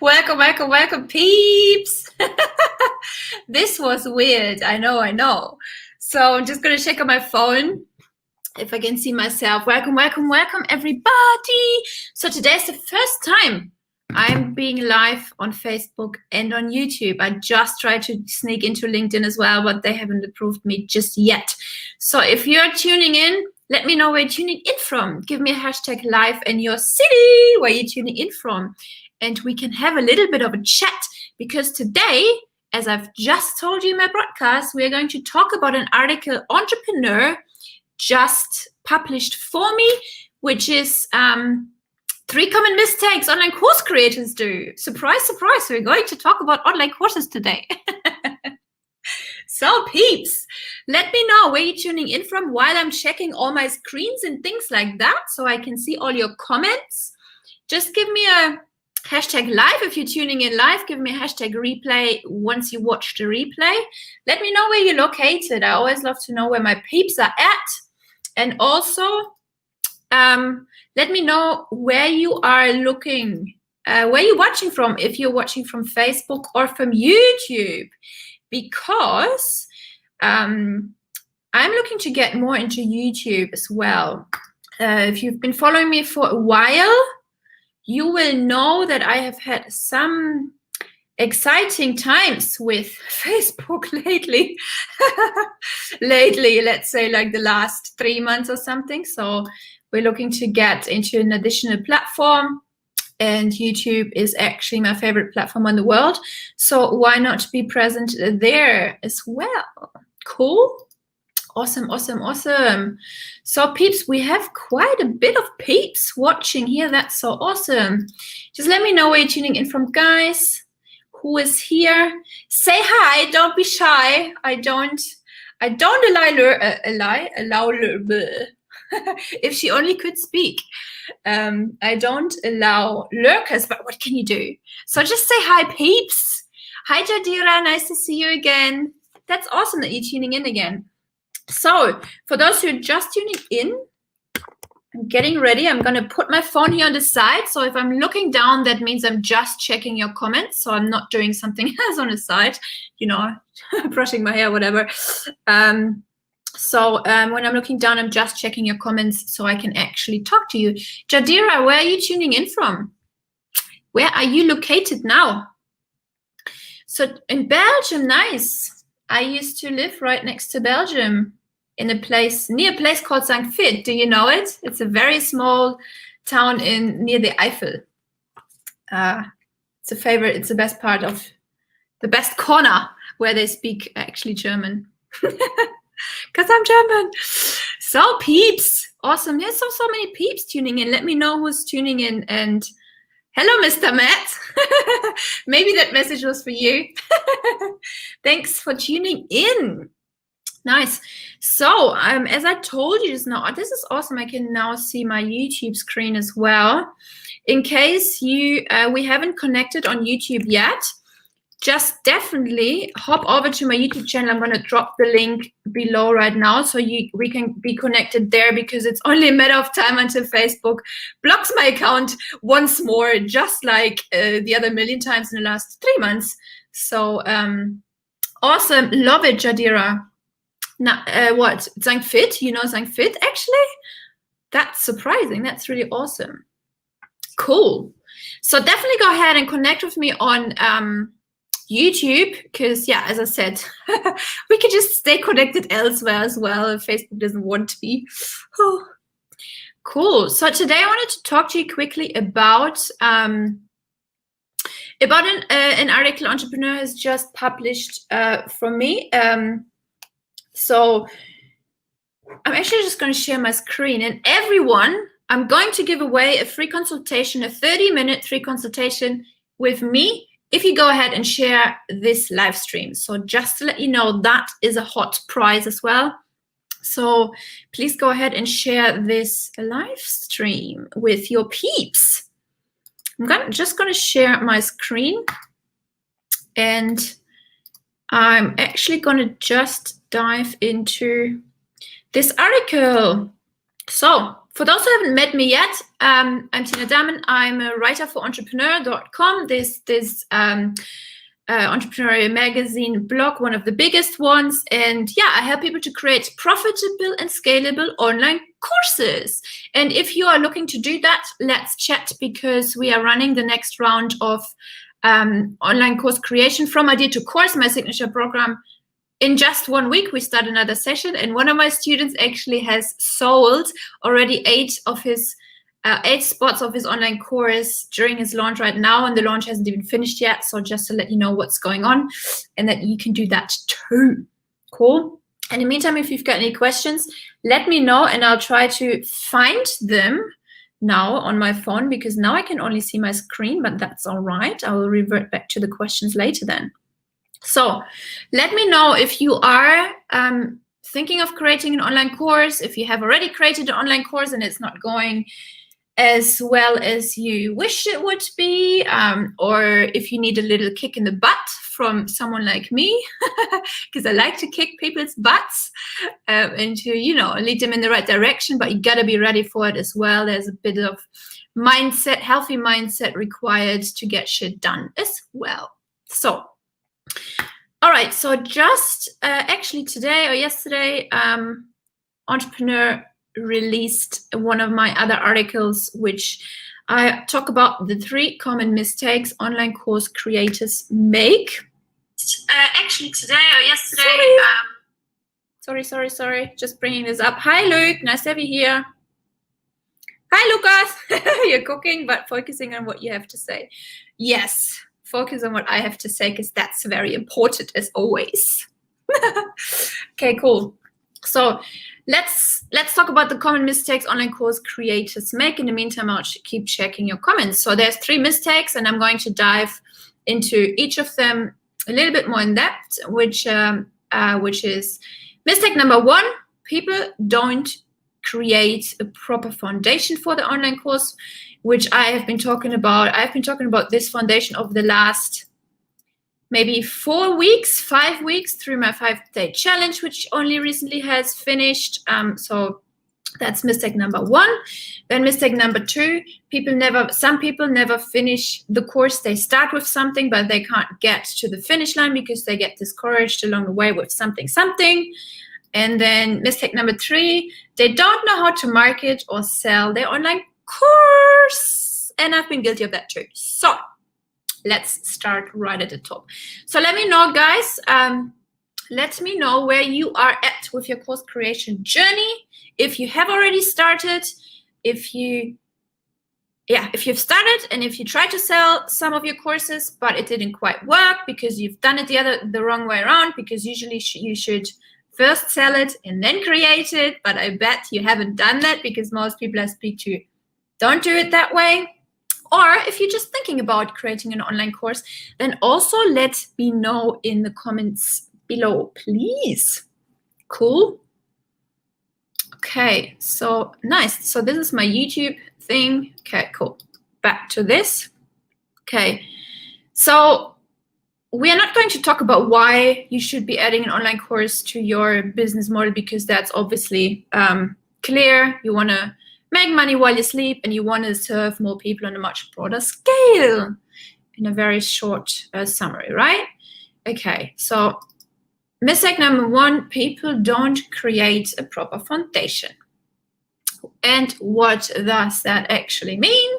Welcome, welcome, welcome, peeps. This was weird. I know. So I'm just going to check on my phone if I can see myself. Welcome, welcome, welcome, everybody. So today's the first time I'm being live on Facebook and on YouTube. I just tried to sneak into LinkedIn as well, but they haven't approved me just yet. So if you're tuning in, let me know where you're tuning in from. Give me a hashtag live in your city where you're tuning in from. And we can have a little bit of a chat, because today, as I've just told you in my broadcast, we're going to talk about an article Entrepreneur just published for me, which is 3 common mistakes online course creators do. Surprise, surprise, we're going to talk about online courses today. So peeps, let me know where you're tuning in from while I'm checking all my screens and things like that, so I can see all your comments. Just give me a hashtag live if you're tuning in live. Give me a hashtag replay once you watch the replay. Let me know where you're located. I always love to know where my peeps are at. And also, let me know where you are looking, where you're watching from, if you're watching from Facebook or from YouTube. Because I'm looking to get more into YouTube as well. If you've been following me for a while, you will know that I have had some exciting times with Facebook lately. Lately, let's say like the last 3 months or something. So we're looking to get into an additional platform. And YouTube is actually my favorite platform in the world. So why not be present there as well? Cool. Awesome, awesome, awesome. So peeps, we have quite a bit of peeps watching here. That's so awesome. Just let me know where you're tuning in from, guys. Who is here? Say hi. Don't be shy. I don't allow if she only could speak. I don't allow lurkers, but what can you do? So just say hi, peeps. Hi, Jadira. Nice to see you again. That's awesome that you're tuning in again. So for those who are just tuning in, I'm getting ready. I'm going to put my phone here on the side. So if I'm looking down, that means I'm just checking your comments. So I'm not doing something else on the side, you know, brushing my hair, whatever. So when I'm looking down, I'm just checking your comments so I can actually talk to you. Jadira, where are you tuning in from? Where are you located now? So in Belgium, nice. I used to live right next to Belgium in a place, near a place called St. Vith. Do you know it? It's a very small town near the Eifel. It's a favorite. It's the best part of the best corner where they speak actually German. Because I'm German. So peeps, awesome. There's so many peeps tuning in. Let me know who's tuning in. And hello, Mr. Matt. Maybe that message was for you. Thanks for tuning in. Nice. So as I told you just now, this is awesome. I can now see my YouTube screen as well. In case we haven't connected on YouTube yet, just definitely hop over to my YouTube channel. I'm going to drop the link below right now so we can be connected there, because it's only a matter of time until Facebook blocks my account once more, just like the other million times in the last 3 months. So awesome. Love it, Jadira. Now, what? St. Vith? You know St. Vith, actually? That's surprising. That's really awesome. Cool. So definitely go ahead and connect with me on YouTube, because yeah, as I said, we can just stay connected elsewhere as well if Facebook doesn't want to be. Oh, cool. So today I wanted to talk to you quickly about an article Entrepreneur has just published from me. So I'm actually just going to share my screen, and everyone, I'm going to give away a free consultation, a 30-minute free consultation with me, if you go ahead and share this live stream. So just to let you know, that is a hot prize as well. So please go ahead and share this live stream with your peeps. I'm just going to share my screen, and I'm actually going to just dive into this article. So, for those who haven't met me yet, I'm Tina Dahmen. I'm a writer for entrepreneur.com. This entrepreneurial magazine blog, one of the biggest ones. And yeah, I help people to create profitable and scalable online courses. And if you are looking to do that, let's chat, because we are running the next round of online course creation from idea to course, my signature program. In just 1 week, we start another session, and one of my students actually has sold already 8 spots of his online course during his launch right now, and the launch hasn't even finished yet. So just to let you know what's going on, and that you can do that too. Cool. In the meantime, if you've got any questions, let me know, and I'll try to find them now on my phone, because now I can only see my screen, but that's all right. I will revert back to the questions later then. So let me know if you are thinking of creating an online course, if you have already created an online course and it's not going as well as you wish it would be, or if you need a little kick in the butt from someone like me, because I like to kick people's butts and to, lead them in the right direction, but you gotta be ready for it as well. There's a bit of mindset, healthy mindset required to get shit done as well. So, all right, so just actually today or yesterday, Entrepreneur released one of my other articles, which I talk about the 3 common mistakes online course creators make. Actually today or yesterday. Sorry. Just bringing this up. Hi, Luke. Nice to have you here. Hi, Lucas. You're cooking, but focusing on what you have to say. Yes. Focus on what I have to say, because that's very important as always. Okay, cool. So let's talk about the common mistakes online course creators make. In the meantime, I'll keep checking your comments. So there's 3 mistakes, and I'm going to dive into each of them a little bit more in depth, which is mistake number 1: people don't create a proper foundation for the online course, which I have been talking about. I've been talking about this foundation over the last maybe 4 weeks, 5 weeks through my 5-day challenge, which only recently has finished. So that's mistake number 1. Then mistake number 2, some people never finish the course. They start with something, but they can't get to the finish line because they get discouraged along the way with something. And then mistake number 3, they don't know how to market or sell their online course. And I've been guilty of that too. So let's start right at the top. So let me know, guys. Let me know where you are at with your course creation journey. If you have already started, if you've started, and if you tried to sell some of your courses, but it didn't quite work because you've done it the wrong way around, because usually you should first sell it and then create it. But I bet you haven't done that, because most people I speak to don't do it that way. Or if you're just thinking about creating an online course, then also let me know in the comments below, please. Cool. Okay, so nice. So this is my YouTube thing. Okay, cool. Back to this. Okay, so we are not going to talk about why you should be adding an online course to your business model, because that's obviously clear. You want to make money while you sleep, and you want to serve more people on a much broader scale in a very short summary, right? Okay, so mistake number 1, people don't create a proper foundation. And what does that actually mean?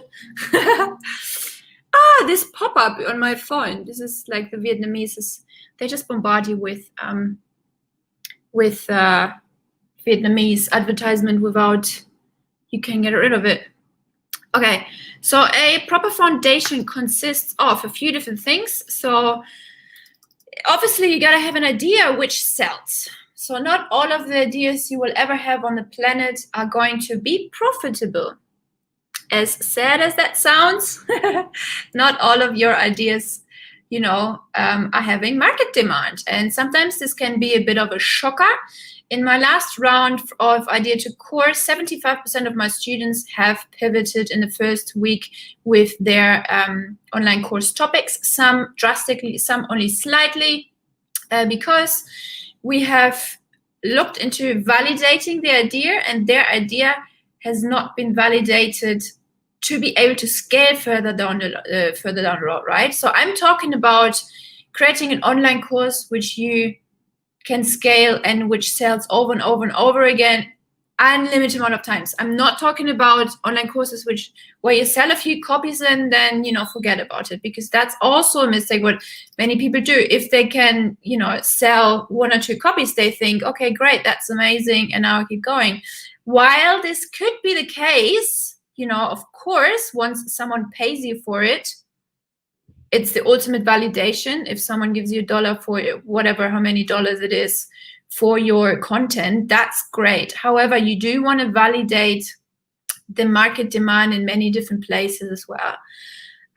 This pop-up on my phone. This is like the Vietnamese. They just bombard you with Vietnamese advertisement without you can get rid of it. Okay, so a proper foundation consists of a few different things. So obviously you gotta have an idea which sells. So not all of the ideas you will ever have on the planet are going to be profitable. As sad as that sounds, not all of your ideas, are having market demand. And sometimes this can be a bit of a shocker. In my last round of Idea to Course, 75% of my students have pivoted in the first week with their online course topics, some drastically, some only slightly, because we have looked into validating the idea, and their idea has not been validated to be able to scale further down the road, right? So I'm talking about creating an online course which you can scale and which sells over and over and over again, unlimited amount of times. I'm not talking about online courses where you sell a few copies and then, you know, forget about it, because that's also a mistake what many people do. If they can, you know, sell 1 or 2 copies, they think, okay, great, that's amazing, and now I keep going. While this could be the case, you know, of course, once someone pays you for it, it's the ultimate validation. If someone gives you $1 for whatever, how many dollars it is for your content, that's great. However, you do want to validate the market demand in many different places as well,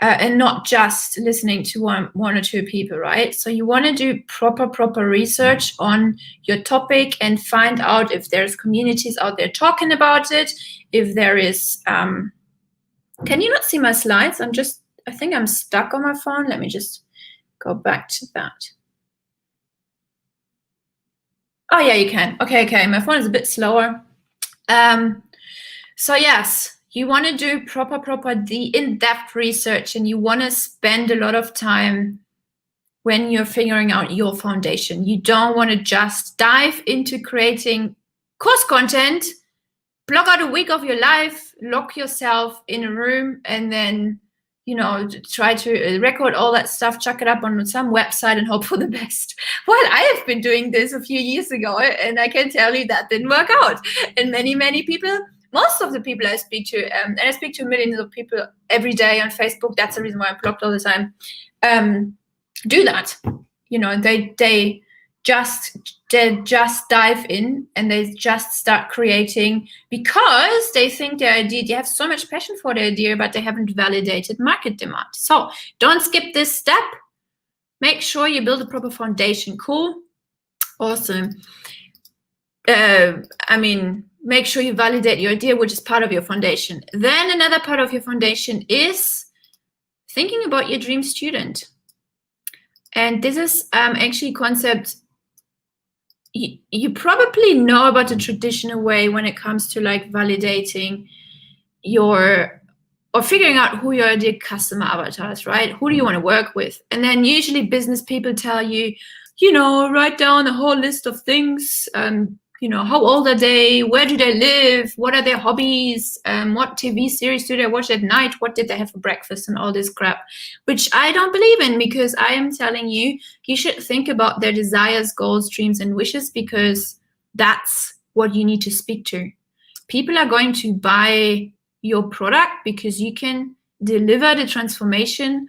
and not just listening to one or 2 people, right? So you want to do proper research on your topic and find out if there's communities out there talking about it. If there is, can you not see my slides? I think I'm stuck on my phone. Let me just go back to that. Oh yeah, you can. Okay. My phone is a bit slower. So yes, you want to do proper the in-depth research, and you want to spend a lot of time when you're figuring out your foundation. You don't want to just dive into creating course content, block out a week of your life, lock yourself in a room, and then, you know, try to record all that stuff, chuck it up on some website and hope for the best. Well, I have been doing this a few years ago, and I can tell you that didn't work out. And many people, most of the people I speak to, and I speak to millions of people every day on Facebook, that's the reason why I'm blocked all the time, do that. You know, they just dive in and they just start creating because they think their idea, they have so much passion for their idea, but they haven't validated market demand. So don't skip this step. Make sure you build a proper foundation. Cool. Awesome. Make sure you validate your idea, which is part of your foundation. Then another part of your foundation is thinking about your dream student. And this is actually a concept you probably know about the traditional way when it comes to like validating or figuring out who your ideal customer avatar is, right? Who do you want to work with? And then usually business people tell you, you know, write down a whole list of things. You know, how old are they? Where do they live? What are their hobbies? What TV series do they watch at night? What did they have for breakfast? And all this crap, which I don't believe in, because I am telling you, you should think about their desires, goals, dreams, and wishes, because that's what you need to speak to. People are going to buy your product because you can deliver the transformation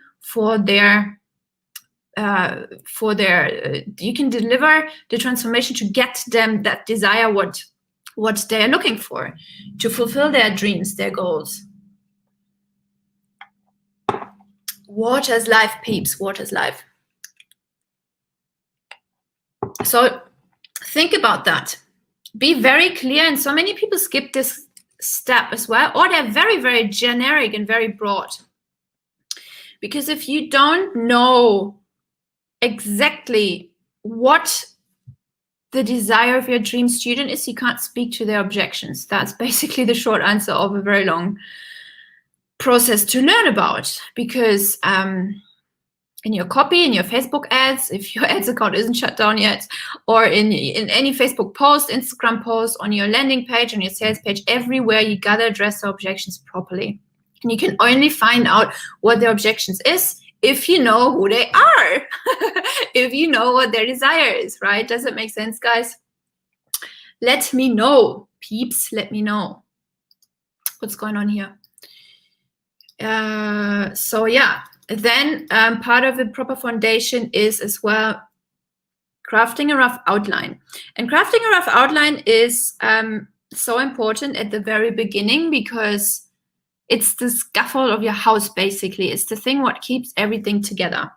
you can deliver the transformation to get them that desire, what they're looking for, to fulfill their dreams, their goals. Water's life, peeps, water's life. So think about that. Be very clear, and so many people skip this step as well, or they're very, very generic and very broad. Because if you don't know exactly what the desire of your dream student is, you can't speak to their objections. That's basically the short answer of a very long process to learn about. Because in your copy, in your Facebook ads, if your ads account isn't shut down yet, or in any Facebook post, Instagram post, on your landing page, on your sales page, everywhere, you gotta address the objections properly. And you can only find out what their objections is if you know who they are, if you know what their desire is, right? Does it make sense, guys? Let me know, peeps, let me know what's going on here. So yeah, then part of the proper foundation is as well crafting a rough outline. And crafting a rough outline is so important at the very beginning, because it's the scaffold of your house, basically. It's the thing what keeps everything together.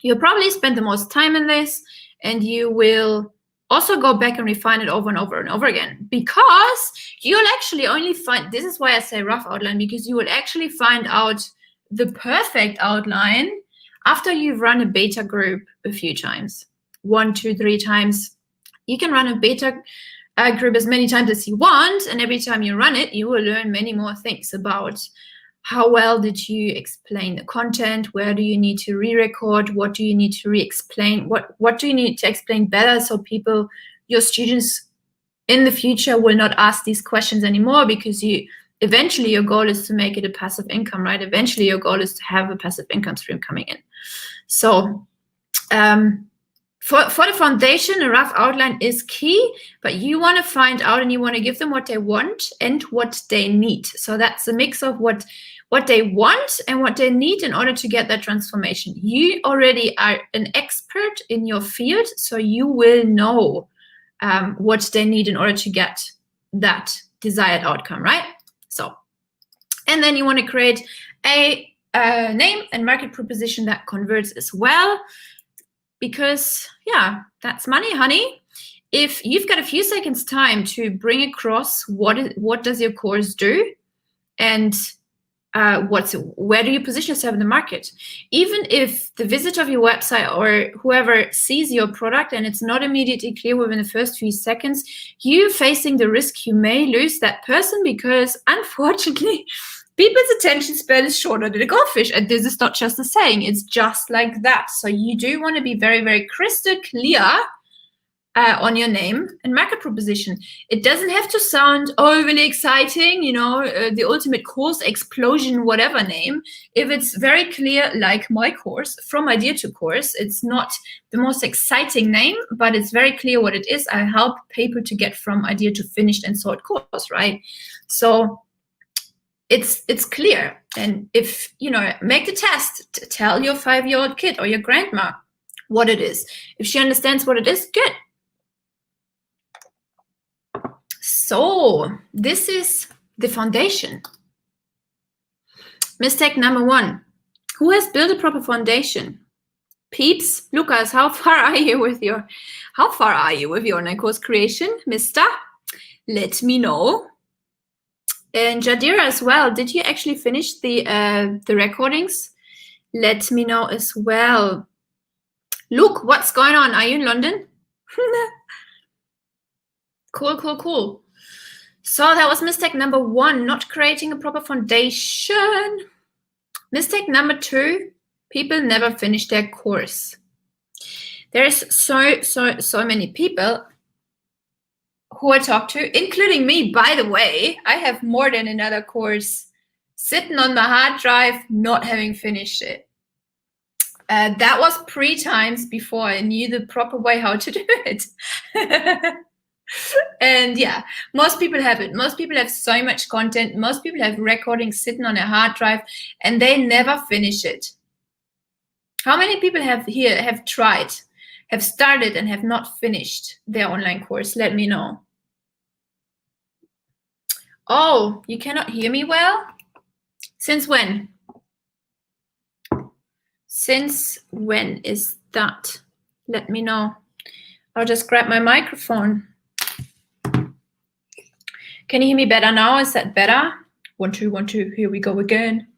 You'll probably spend the most time in this, and you will also go back and refine it over and over and over again, because you'll actually only find, this is why I say rough outline, because you will actually find out the perfect outline after you've run a beta group a few times, 1, 2, 3 times. You can run a beta group as many times as you want, and every time you run it, you will learn many more things about how well did you explain the content, where do you need to re-record, what do you need to re-explain, what do you need to explain better so people, your students in the future will not ask these questions anymore, because eventually your goal is to make it a passive income, right? Eventually your goal is to have a passive income stream coming in. So for the foundation, a rough outline is key, but you want to find out and you want to give them what they want and what they need. So that's a mix of what they want and what they need in order to get that transformation. You already are an expert in your field, so you will know what they need in order to get that desired outcome, right? So, and then you want to create a name and market proposition that converts as well, because yeah, that's money, honey. If you've got a few seconds time to bring across what does your course do, and where do you position yourself in the market? Even if the visitor of your website or whoever sees your product and it's not immediately clear within the first few seconds, you're facing the risk you may lose that person, because unfortunately, people's attention span is shorter than a goldfish. And this is not just a saying, it's just like that. So you do want to be very, very crystal clear on your name and market proposition. It doesn't have to sound overly exciting, you know, the ultimate course explosion, whatever name. If it's very clear, like my course, From Idea to Course, it's not the most exciting name, but it's very clear what it is. I help people to get from idea to finished and sold course, right? So it's clear. And if, you know, make the test, tell your 5-year-old kid or your grandma what it is. If she understands what it is, good. So this is the foundation. Mistake number 1. Who has built a proper foundation? Peeps, Lucas, how far are you with your online course creation, mister? Let me know. And Jadira as well, did you actually finish the recordings? Let me know as well. Luke, what's going on? Are you in London? Cool. So that was mistake number 1, not creating a proper foundation. Mistake number 2, people never finish their course. There's so many people who I talk to, including me, by the way. I have more than another course sitting on my hard drive, not having finished it. That was 3 times before I knew the proper way how to do it. And yeah, most people have it. Most people have so much content. Most people have recordings sitting on a hard drive and they never finish it. How many people have tried, have started and have not finished their online course? Let me know. Oh, you cannot hear me well? Since when? Since when is that? Let me know. I'll just grab my microphone. Can you hear me better now? Is that better? 1, 2, 1, 2. Here we go again.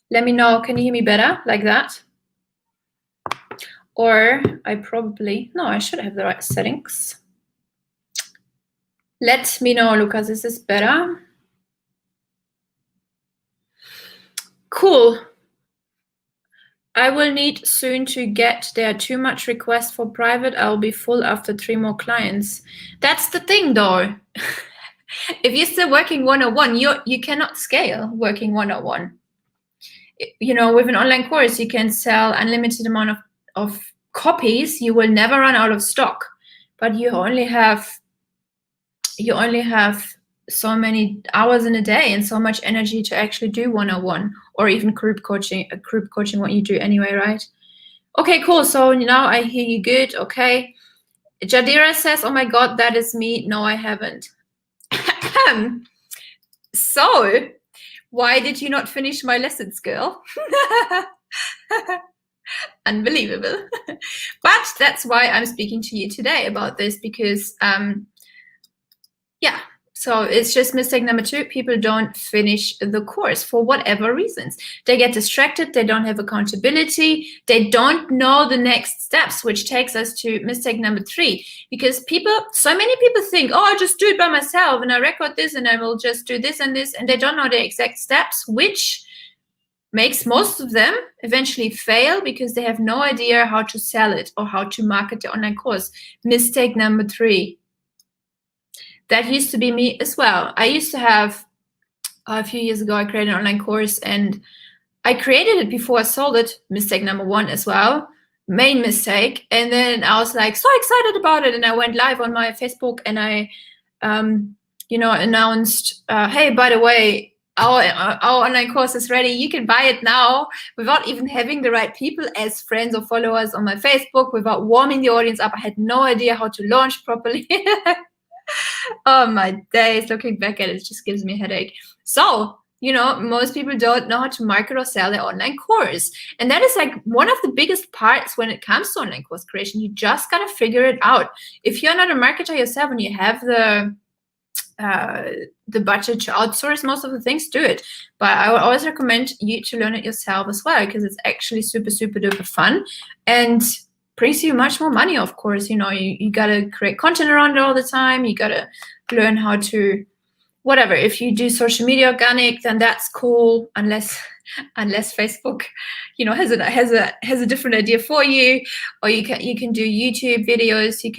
Let me know. Can you hear me better like that? Or I should have the right settings. Let me know, Lucas. Is this better? Cool. I will need soon to get there. Too much requests for private. I'll be full after 3 more clients. That's the thing, though. If you're still working one-on-one, you cannot scale working one-on-one. You know, with an online course, you can sell unlimited amount of copies. You will never run out of stock, but you only have so many hours in a day and so much energy to actually do one-on-one or even group coaching, what you do anyway, right? Okay, cool. So now I hear you good. Okay. Jadira says, oh my God, that is me. No, I haven't. So why did you not finish my lessons, girl? Unbelievable. But that's why I'm speaking to you today about this, because yeah, So it's just mistake number 2. People don't finish the course for whatever reasons. They get distracted. They don't have accountability. They don't know the next steps, which takes us to mistake number 3. Because so many people think, oh, I'll just do it by myself and I record this and I will just do this and this. And they don't know the exact steps, which makes most of them eventually fail because they have no idea how to sell it or how to market the online course. Mistake number 3. That used to be me as well. I used to have, a few years ago, I created an online course and I created it before I sold it. Mistake number 1 as well. Main mistake. And then I was like so excited about it. And I went live on my Facebook and I, announced, hey, by the way, our online course is ready. You can buy it now, without even having the right people as friends or followers on my Facebook, without warming the audience up. I had no idea how to launch properly. Oh my days, looking back at it just gives me a headache. So, most people don't know how to market or sell their online course. And that is like one of the biggest parts when it comes to online course creation. You just got to figure it out. If you're not a marketer yourself and you have the budget to outsource most of the things, do it. But I would always recommend you to learn it yourself as well, because it's actually super, super duper fun and brings you much more money, of course. You got to create content around it all the time. You got to learn how to, whatever. If you do social media organic, then that's cool, unless Facebook, has a different idea for you. Or you can do YouTube videos. You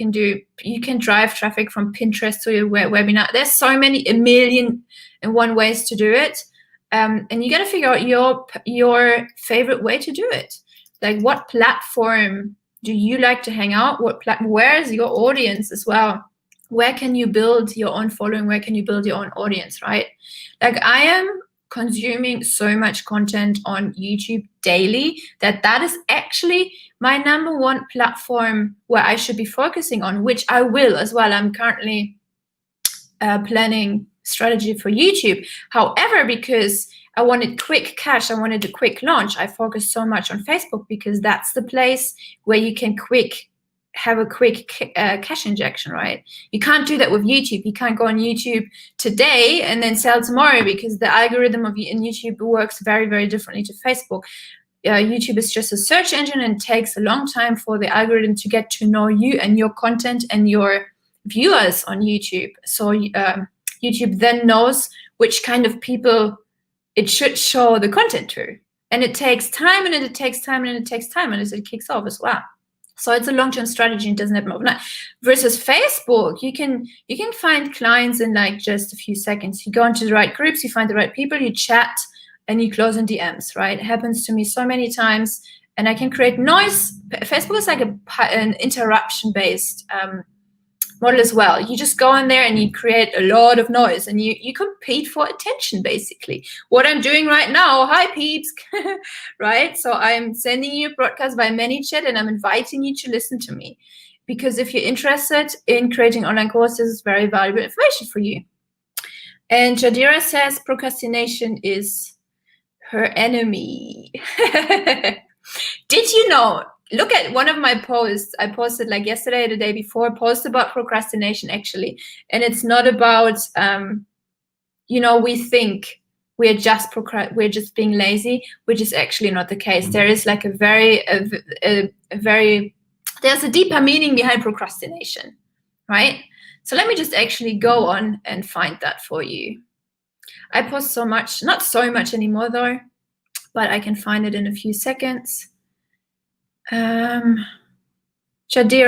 can drive traffic from Pinterest to your webinar. There's so many, 1,000,001 ways to do it. And you got to figure out your favorite way to do it. Like, what platform do you like to hang out? Where is your audience as well? Where can you build your own following? Where can you build your own audience, right? Like, I am consuming so much content on YouTube daily that is actually my number 1 platform where I should be focusing on, which I will as well. I'm currently planning strategy for YouTube. However, because I wanted quick cash, I wanted a quick launch, I focused so much on Facebook because that's the place where you can have a quick cash injection, right? You can't do that with YouTube. You can't go on YouTube today and then sell tomorrow, because the algorithm in YouTube works very, very differently to Facebook. YouTube is just a search engine, and it takes a long time for the algorithm to get to know you and your content and your viewers on YouTube. So YouTube then knows which kind of people it should show the content to. And it takes time, and it takes time, and it takes time, and it kicks off as well. So it's a long-term strategy. It doesn't happen overnight. Versus Facebook, you can find clients in like just a few seconds. You go into the right groups, you find the right people, you chat, and you close in DMs, right? It happens to me so many times, and I can create noise. Facebook is like an interruption-based model as well. You just go in there and you create a lot of noise, and you compete for attention, basically. What I'm doing right now, hi peeps, right? So I'm sending you a broadcast by ManyChat, and I'm inviting you to listen to me, because if you're interested in creating online courses, it's very valuable information for you. And Jadira says procrastination is her enemy. Did you know? Look at one of my posts. I posted like yesterday or the day before, a post about procrastination, actually. And it's not about, we think we're just being lazy, which is actually not the case. There is like there's a deeper meaning behind procrastination, right? So let me just actually go on and find that for you. I post so much, not so much anymore though, but I can find it in a few seconds. Jadira,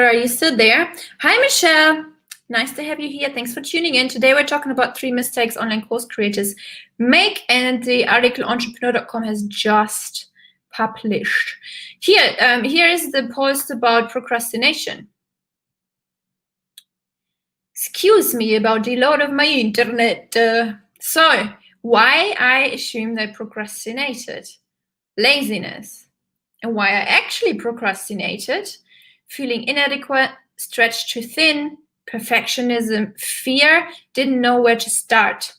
are you still there? Hi, Michelle. Nice to have you here. Thanks for tuning in. Today we're talking about 3 mistakes online course creators make, and the article entrepreneur.com has just published. Here is the post about procrastination. Excuse me about the load of my internet. So, why I assumed I procrastinated? Laziness. And why I actually procrastinated: feeling inadequate, stretched too thin, perfectionism, fear, didn't know where to start.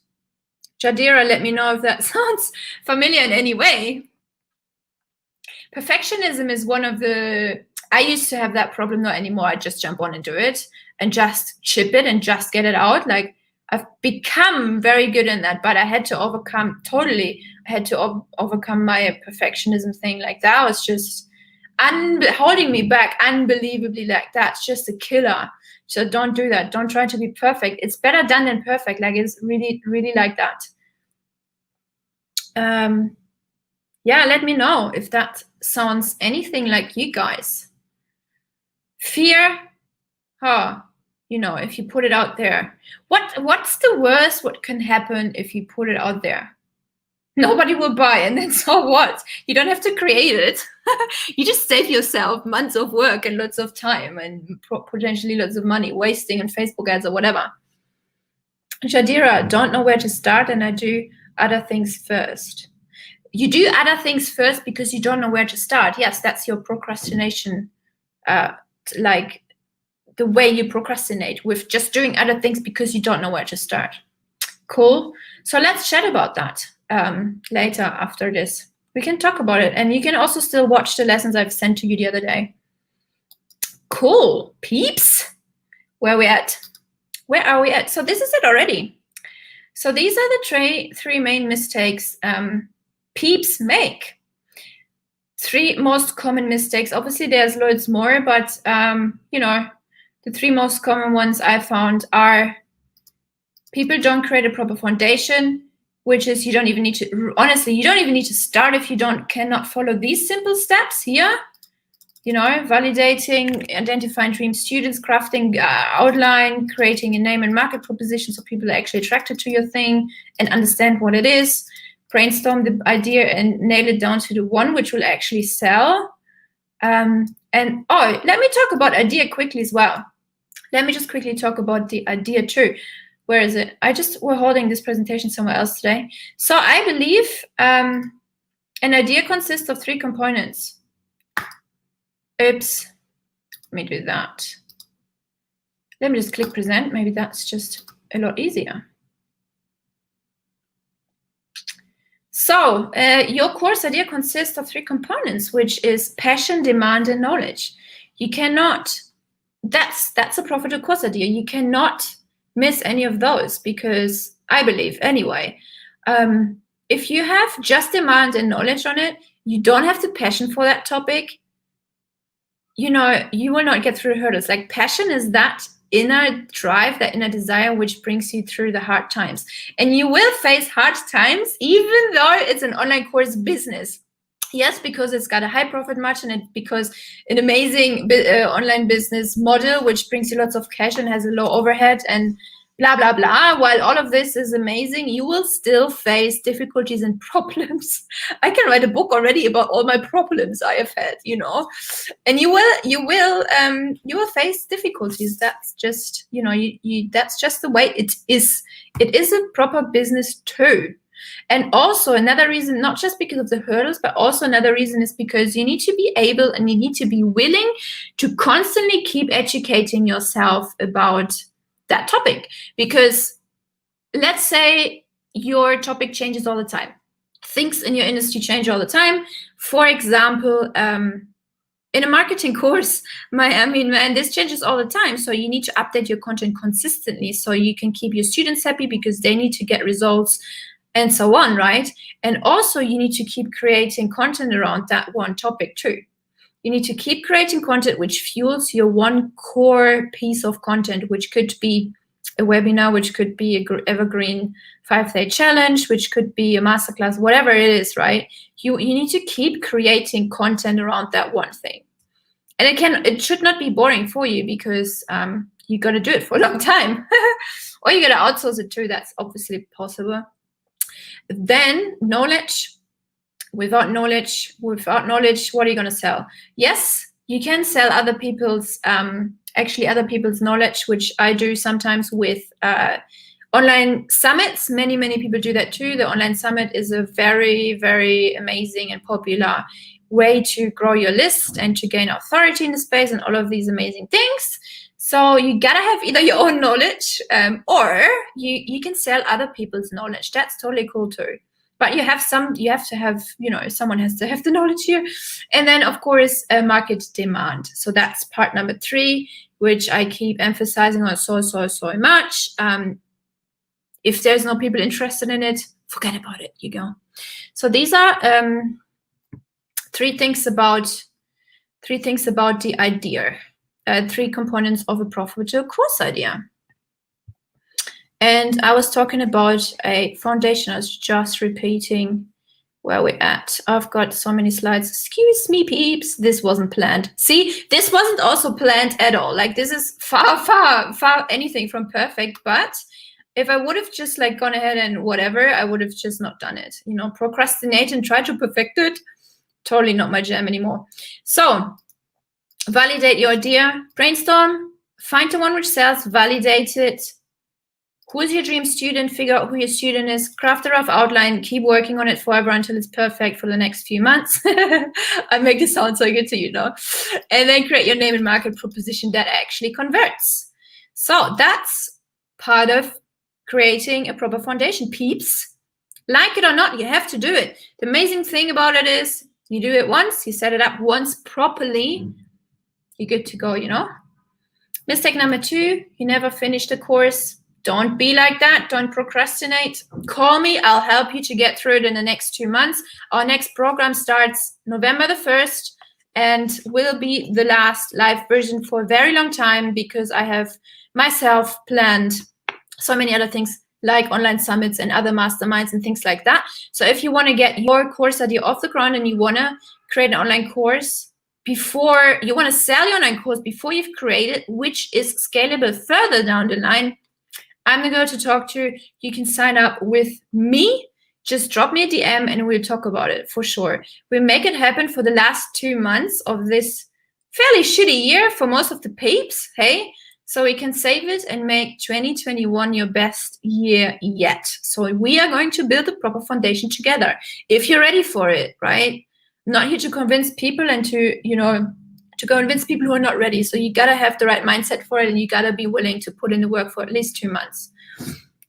Jadira, let me know if that sounds familiar in any way. Perfectionism is one of I used to have that problem, not anymore. I just jump on and do it and just chip it and just get it out. Like, I've become very good in that, but I had to overcome overcome my perfectionism thing. Like that was just holding me back unbelievably. Like that's just a killer. So don't do that. Don't try to be perfect. It's better done than perfect. Like it's really, really like that. Yeah, let me know if that sounds anything like you guys. Fear, if you put it out there. What's the worst what can happen if you put it out there? Nobody will buy, and then so what? You don't have to create it. You just save yourself months of work and lots of time and potentially lots of money wasting on Facebook ads or whatever. Shadira, don't know where to start, and I do other things first. You do other things first because you don't know where to start. Yes, that's your procrastination, like the way you procrastinate, with just doing other things because you don't know where to start. Cool. So let's chat about that later after this. We can talk about it, and you can also still watch the lessons I've sent to you the other day. Cool, peeps. Where are we at? Where are we at? So this is it already. So these are the three main mistakes peeps make. 3 most common mistakes. Obviously, there's loads more, but the 3 most common ones I found are people don't create a proper foundation, which is you don't even need to start if you cannot follow these simple steps here. Validating, identifying dream students, crafting outline, creating a name and market proposition so people are actually attracted to your thing and understand what it is. Brainstorm the idea and nail it down to the one which will actually sell. Let me talk about idea quickly as well. Let me just quickly talk about the idea too. Where is it? We're holding this presentation somewhere else today. So I believe an idea consists of 3 components. Oops, let me do that. Let me just click present. Maybe that's just a lot easier. So your course idea consists of 3 components, which is passion, demand, and knowledge. You cannot, that's a profitable course idea. You cannot miss any of those because I believe anyway, if you have just demand and knowledge on it, you don't have the passion for that topic, you will not get through hurdles. Like passion is that inner drive, that inner desire, which brings you through the hard times. And you will face hard times, even though it's an online course business. Yes, because it's got a high profit margin because an amazing online business model, which brings you lots of cash and has a low overhead and blah, blah, blah. While all of this is amazing, you will still face difficulties and problems. I can write a book already about all my problems I have had, and you will face difficulties. That's just, that's just the way it is. It is a proper business too. And also another reason, not just because of the hurdles, but also another reason is because you need to be able and you need to be willing to constantly keep educating yourself about that topic. Because let's say your topic changes all the time. Things in your industry change all the time. For example, in a marketing course, this changes all the time. So you need to update your content consistently so you can keep your students happy because they need to get results and so on, right? And also you need to keep creating content around that one topic too. You need to keep creating content which fuels your one core piece of content, which could be a webinar, which could be an evergreen 5-day challenge, which could be a masterclass, whatever it is, right? You need to keep creating content around that one thing. And it should not be boring for you because you got to do it for a long time. Or you got to outsource it too. That's obviously possible. Then knowledge. Without knowledge, what are you going to sell? Yes, you can sell other people's knowledge, which I do sometimes with online summits. Many people do that too. The online summit is a very, very amazing and popular way to grow your list and to gain authority in the space and all of these amazing things. So you gotta have either your own knowledge or you can sell other people's knowledge. That's totally cool too. But someone has to have the knowledge here. And then, of course, market demand. So that's part number 3, which I keep emphasizing on so much. If there's no people interested in it, forget about it, you go. So these are three things about the idea, 3 components of a profitable course idea. And I was talking about a foundation. I was just repeating where we're at. I've got so many slides. Excuse me, peeps. This wasn't planned. See, this wasn't also planned at all. Like, this is far anything from perfect. But if I would have just like gone ahead and whatever, I would have just not done it. You know, procrastinate and try to perfect it. Totally not my jam anymore. So validate your idea, brainstorm, find the one which sells, validate it. Who is your dream student? Figure out who your student is. Craft a rough outline. Keep working on it forever until it's perfect for the next few months. I make it sound so good to you, know. And then create your name and market proposition that actually converts. So that's part of creating a proper foundation, peeps. Like it or not, you have to do it. The amazing thing about it is you do it once, you set it up once properly, you're good to go, you know. Mistake number 2, you never finish the course. Don't be like that. Don't procrastinate. Call me. I'll help you to get through it in the next 2 months. Our next program starts November the 1st and will be the last live version for a very long time because I have myself planned so many other things like online summits and other masterminds and things like that. So if you want to get your course idea off the ground and you want to create an online course before you want to sell your online course before you've created, which is scalable further down the line, I'm the girl to talk to. You can sign up with me. Just drop me a DM and we'll talk about it for sure. We'll make it happen for the last 2 months of this fairly shitty year for most of the peeps, hey? So we can save it and make 2021 your best year yet. So we are going to build a proper foundation together. If you're ready for it, right? I'm not here to convince people and to, you know, to convince people who are not ready. So you gotta have the right mindset for it and you gotta be willing to put in the work for at least 2 months.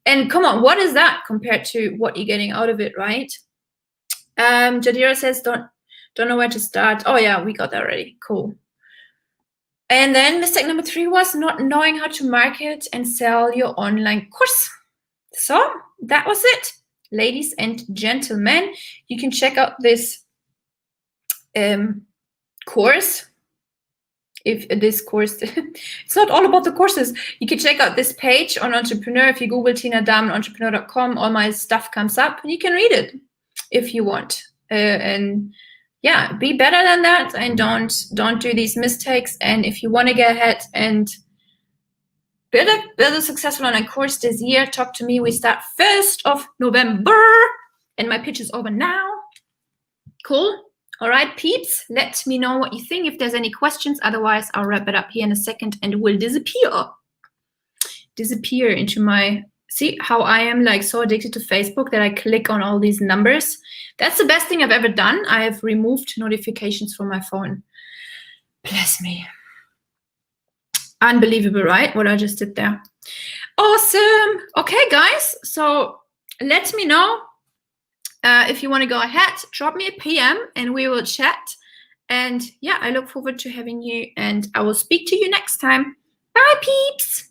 And come on, what is that compared to what you're getting out of it, right? Jadira says, don't know where to start. Oh yeah, we got that already, cool. And then mistake number 3 was not knowing how to market and sell your online course. So that was it, ladies and gentlemen. You can check out this course. If this course, it's not all about the courses. You can check out this page on Entrepreneur. If you Google Tina Dahmen, entrepreneur.com, all my stuff comes up and you can read it if you want. And yeah, be better than that and don't do these mistakes. And if you want to get ahead and build a successful online course this year, talk to me. We start 1st of November and my pitch is over now. Cool. All right, peeps, let me know what you think if there's any questions. Otherwise, I'll wrap it up here in a second and will disappear into my, see how I am like so addicted to Facebook that I click on all these numbers. That's the best thing I've ever done. I have removed notifications from my phone. Bless me. Unbelievable, right? What I just did there. Awesome. Okay, guys, so let me know. If you want to go ahead, drop me a PM and we will chat. And yeah, I look forward to having you and I will speak to you next time. Bye, peeps.